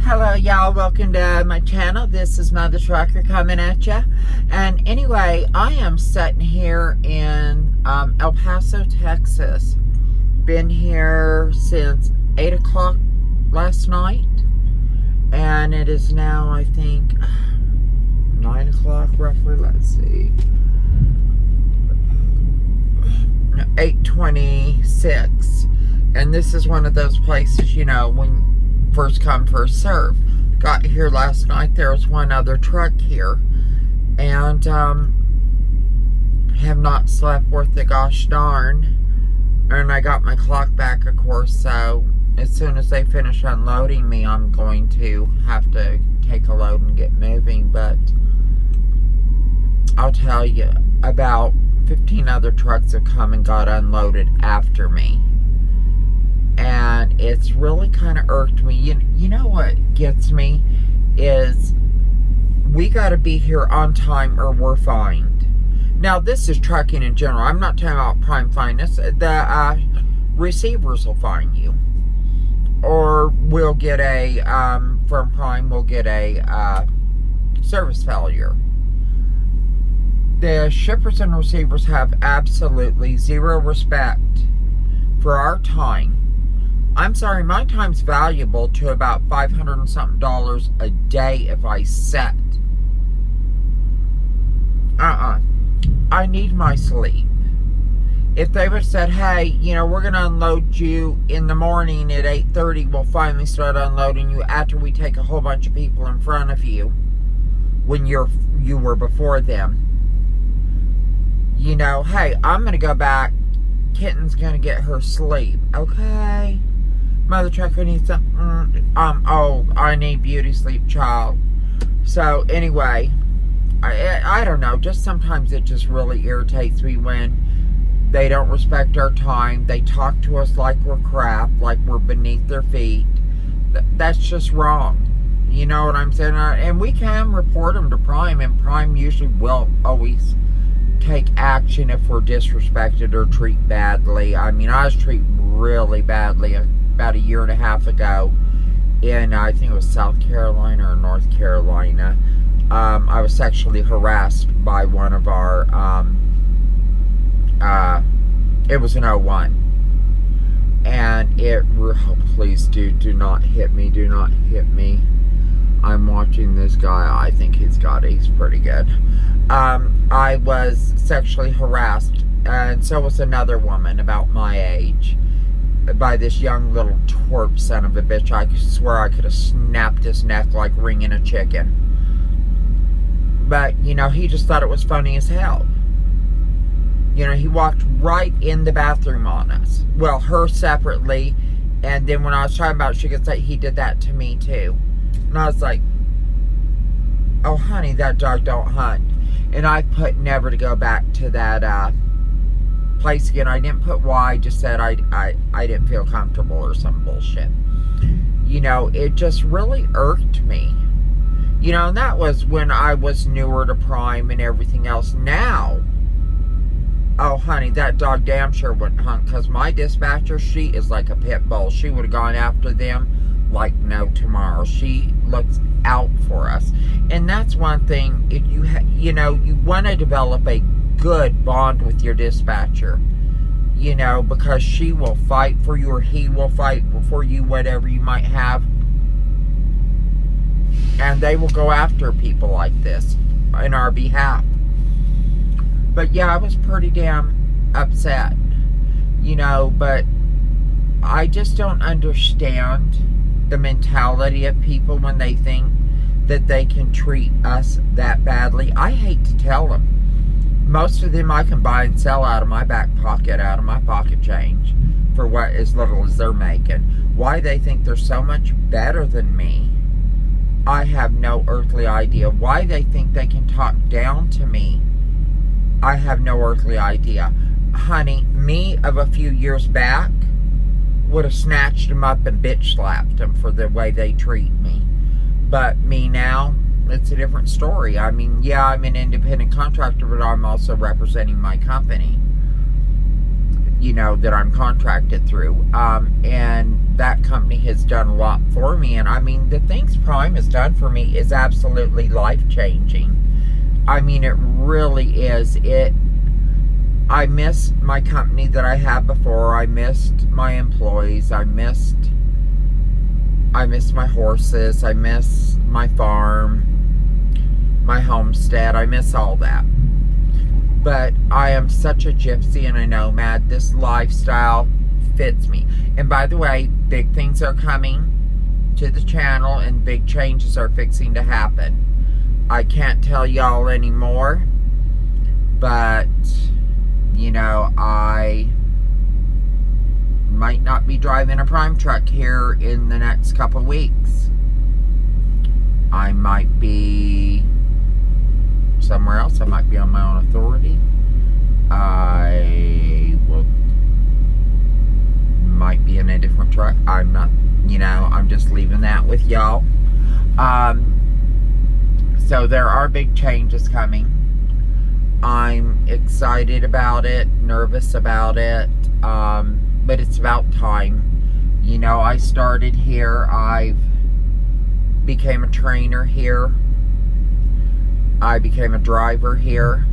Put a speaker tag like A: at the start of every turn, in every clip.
A: Hello y'all, welcome to my channel. This is Mother Trucker coming at you. And anyway, I am sitting here in El Paso, Texas. Been here since 8 o'clock last night. And it is now, I think, 9 o'clock roughly. Let's see. 8:26. And this is one of those places, you know, when first come, first serve. Got here last night. There was one other truck here. And have not slept worth the gosh darn. And I got my clock back, of course, so as soon as they finish unloading me, I'm going to have to take a load and get moving. But I'll tell you, about 15 other trucks have come and got unloaded after me. And it's really kind of irked me. You know what gets me is we got to be here on time or we're fined. Now, this is trucking in general. I'm not talking about Prime Finance. The receivers will fine you. Or we'll get a, from Prime, we'll get a service failure. The shippers and receivers have absolutely zero respect for our time. I'm sorry, my time's valuable to about $500 and something a day if I set. I need my sleep. If they would have said, hey, you know, we're going to unload you in the morning at 8:30, we'll finally start unloading you after we take a whole bunch of people in front of you when you were before them. You know, hey, I'm going to go back. Kitten's going to get her sleep. Okay. Mother Trucker needs some, oh, I need beauty sleep, child. So, anyway, I don't know, just sometimes it just really irritates me when they don't respect our time. They talk to us like we're crap, like we're beneath their feet. That's just wrong. You know what I'm saying? And we can report them to Prime, and Prime usually will always take action if we're disrespected or treated badly. I mean, I was treated really badly about a year and a half ago in, I think it was South Carolina or North Carolina. I was sexually harassed by one of our, it was an 01. And oh, please do not hit me, do not hit me. I'm watching this guy, I think he's pretty good. I was sexually harassed, and so was another woman about my age, by this young little twerp son of a bitch. I swear I could have snapped his neck like ringing a chicken. But, you know, he just thought it was funny as hell. You know, he walked right in the bathroom on us. Well, her separately. And then when I was talking about it, she could say he did that to me too. And I was like, oh, honey, that dog don't hunt. And I put never to go back to that place again. I didn't put why, I just said I didn't feel comfortable or some bullshit. You know, it just really irked me. You know, and that was when I was newer to Prime and everything else. Now, oh, honey, that dog damn sure wouldn't hunt, because my dispatcher, she is like a pit bull. She would have gone after them like no tomorrow. She looks out for us. And that's one thing, if you know, you want to develop a good bond with your dispatcher, you know, because she will fight for you, or he will fight for you, whatever you might have. And they will go after people like this in our behalf. But yeah, I was pretty damn upset, you know, but I just don't understand the mentality of people when they think that they can treat us that badly. I hate to tell them. Most of them I can buy and sell out of my back pocket, out of my pocket change, for what as little as they're making. Why they think they're so much better than me, I have no earthly idea. Why they think they can talk down to me, I have no earthly idea. Honey, me of a few years back would have snatched them up and bitch slapped them for the way they treat me. But me now, it's a different story. I mean, yeah, I'm an independent contractor, but I'm also representing my company. you know, that I'm contracted through. And that company has done a lot for me. And I mean, the things Prime has done for me is absolutely life-changing. I mean, it really is. I miss my company that I had before. I missed my employees. I miss my horses. I miss my farm, my homestead. I miss all that. But I am such a gypsy and a nomad. This lifestyle fits me. And by the way, big things are coming to the channel and big changes are fixing to happen. I can't tell y'all anymore, but you know, I might not be driving a Prime truck here in the next couple of weeks. I might be somewhere else. I might be on my own authority. I might be in a different truck. I'm not, you know, I'm just leaving that with y'all. So there are big changes coming. I'm excited about it, nervous about it, but it's about time. You know, I started here. I became a trainer here. I became a driver here.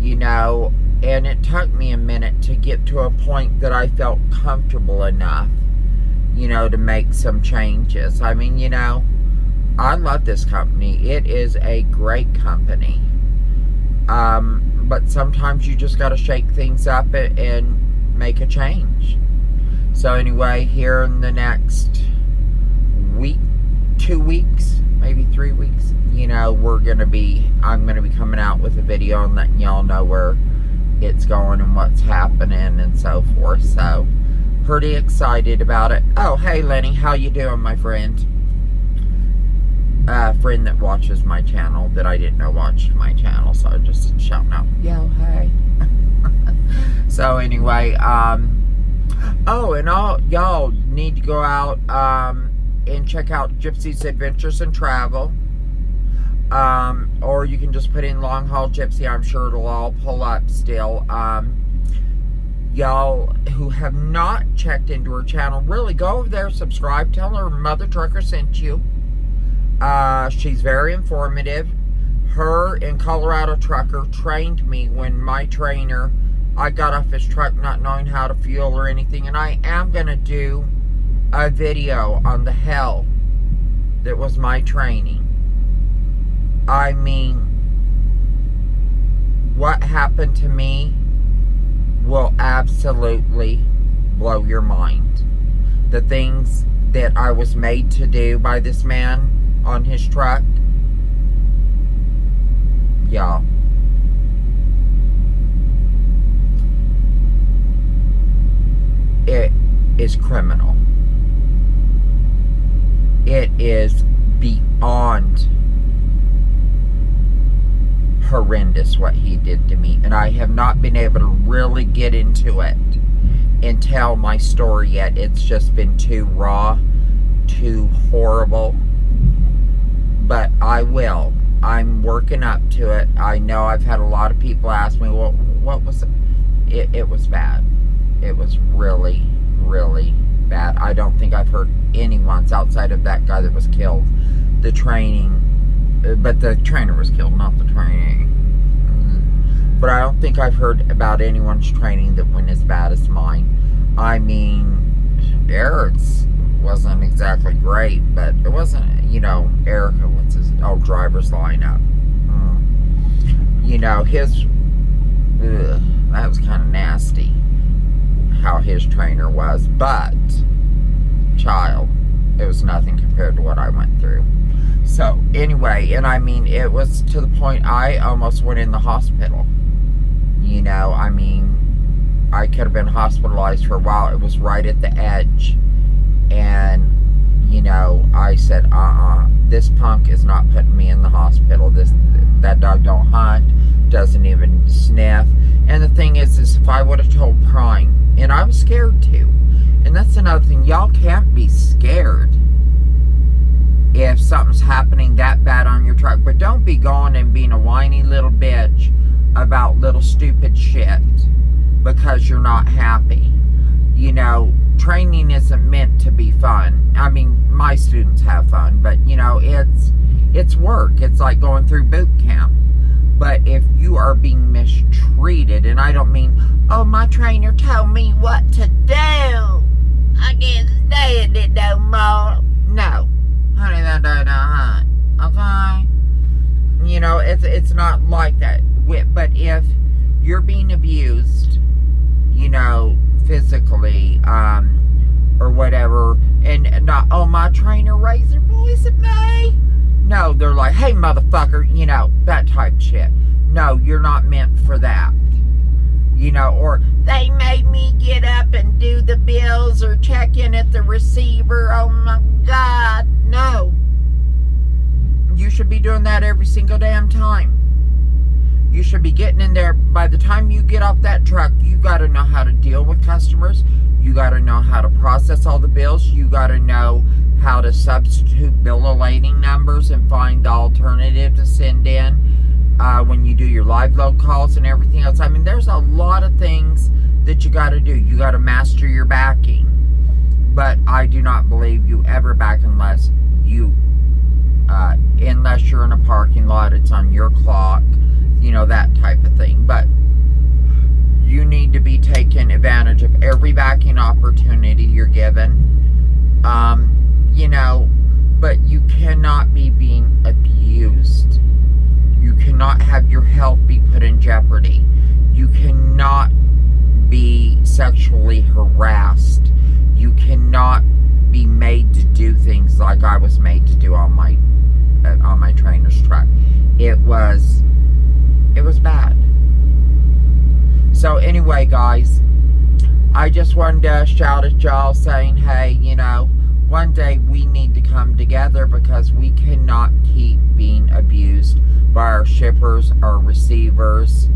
A: You know, and it took me a minute to get to a point that I felt comfortable enough, you know, to make some changes. I mean, you know, I love this company. It is a great company. But sometimes you just got to shake things up and make a change. So anyway, here in the next week, 2 weeks, maybe 3 weeks, you know, I'm going to be coming out with a video and letting y'all know where it's going and what's happening and so forth. So, pretty excited about it. Oh, hey Lenny, how you doing, my friend? Friend that watches my channel that I didn't know watched my channel, so I just shouting out, yo, hey. So anyway, oh, and all y'all need to go out and check out Gypsy's Adventures and Travel. Or you can just put in Long Haul Gypsy. I'm sure it'll all pull up still. Y'all who have not checked into her channel, really go over there, subscribe, tell her Mother Trucker sent you. She's very informative. Her and Colorado Trucker trained me when my trainer, I got off his truck not knowing how to fuel or anything, and I am going to do a video on the hell that was my training. I mean, what happened to me will absolutely blow your mind. The things that I was made to do by this man on his truck, y'all. It is criminal. It is beyond horrendous what he did to me, and I have not been able to really get into it and tell my story yet. It's just been too raw, too horrible, but I will. I'm working up to it. I know I've had a lot of people ask me, well, what was it? It was bad. It was really, really bad. I don't think I've heard anyone's outside of that guy that was killed. The training, but the trainer was killed, not the training. But I don't think I've heard about anyone's training that went as bad as mine. I mean, Eric's wasn't exactly great, but it wasn't, you know, Erica, what's his, oh, driver's lineup. You know, his, that was kind of nasty, how his trainer was, but, child, it was nothing compared to what I went through. So, anyway, and I mean, it was to the point I almost went in the hospital. You know, I mean, I could have been hospitalized for a while. It was right at the edge. And, you know, I said, this punk is not putting me in the hospital. That dog don't hunt, doesn't even sniff. And the thing is if I would have told Prime, and I was scared too. And that's another thing, y'all can't be scared if something's happening that bad on your truck. But don't be going and being a whiny little bitch about little stupid shit. because you're not happy. You know, training isn't meant to be fun. I mean, my students have fun, but you know, it's work. It's like going through boot camp. But if you are being mistreated, and I don't mean, oh, my trainer told me what to do, I can't stand it no more. No, honey, that don't hunt. Okay, you know, it's not like that. But if you're being abused, you know, physically, or whatever, and not, oh, my trainer raised their voice at me. No, they're like, hey, motherfucker, you know, that type shit. No, you're not meant for that. You know, or they made me get up and do the bills or check in at the receiver. Oh my God, no. You should be doing that every single damn time. You should be getting in there. By the time you get off that truck, you got to know how to deal with customers. You got to know how to process all the bills. You got to know how to substitute bill of lading numbers and find the alternative to send in when you do your live load calls and everything else. I mean, there's a lot of things that you got to do. You got to master your backing. But I do not believe you ever back unless you're in a parking lot, it's on your clock, you know, that type of thing. But you need to be taking advantage of every backing opportunity you're given. You know, but you cannot be being abused. You cannot have your health be put in jeopardy. You cannot be sexually harassed. You cannot be made to do things like I was made to do on my trainer's truck. It was bad. So anyway, guys, I just wanted to shout at y'all saying, hey, you know, one day we need to come together because we cannot keep being abused by our shippers, our receivers.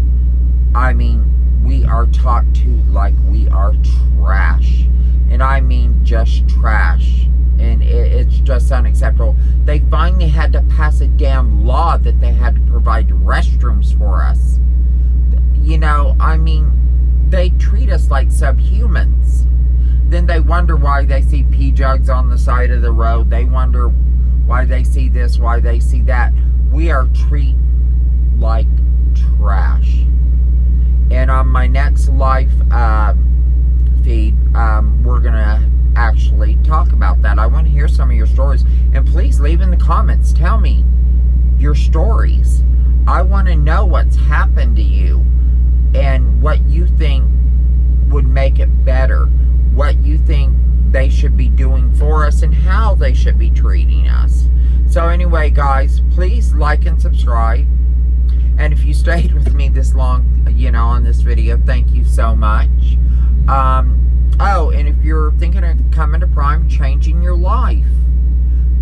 A: I mean, we are talked to like we are trash. And I mean just trash. And it's just unacceptable. They finally had to pass a damn law that they had to provide restrooms for us. You know, I mean, they treat us like subhumans. Then they wonder why they see pee jugs on the side of the road. They wonder why they see this, why they see that. We are treated like trash. And on my next live feed, we're going to actually talk about that. I want to hear some of your stories. And please leave in the comments. Tell me your stories. I want to know what's happened to you and what you think would make it better. What you think they should be doing for us and how they should be treating us. So anyway, guys, please like and subscribe. And if you stayed with me this long, you know, on this video, thank you so much. Oh, and if you're thinking of coming to Prime, changing your life,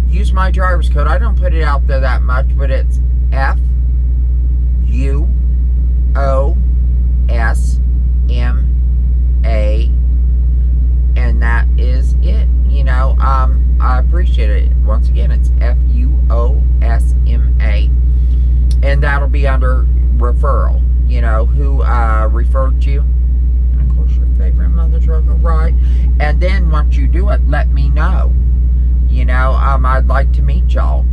A: use my driver's code. I don't put it out there that much, but it's FUOSMA. And that is it. You know, I appreciate it. Once again, it's FUOSMA. And that'll be under referral. You know, who referred you. And of course, your favorite mother trucker, right? And then once you do it, let me know. You know, I'd like to meet y'all.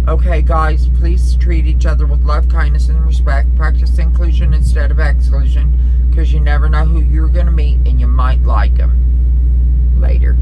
A: Okay, guys, please treat each other with love, kindness, and respect. Practice inclusion instead of exclusion. Because you never know who you're going to meet, and you might like them. Later.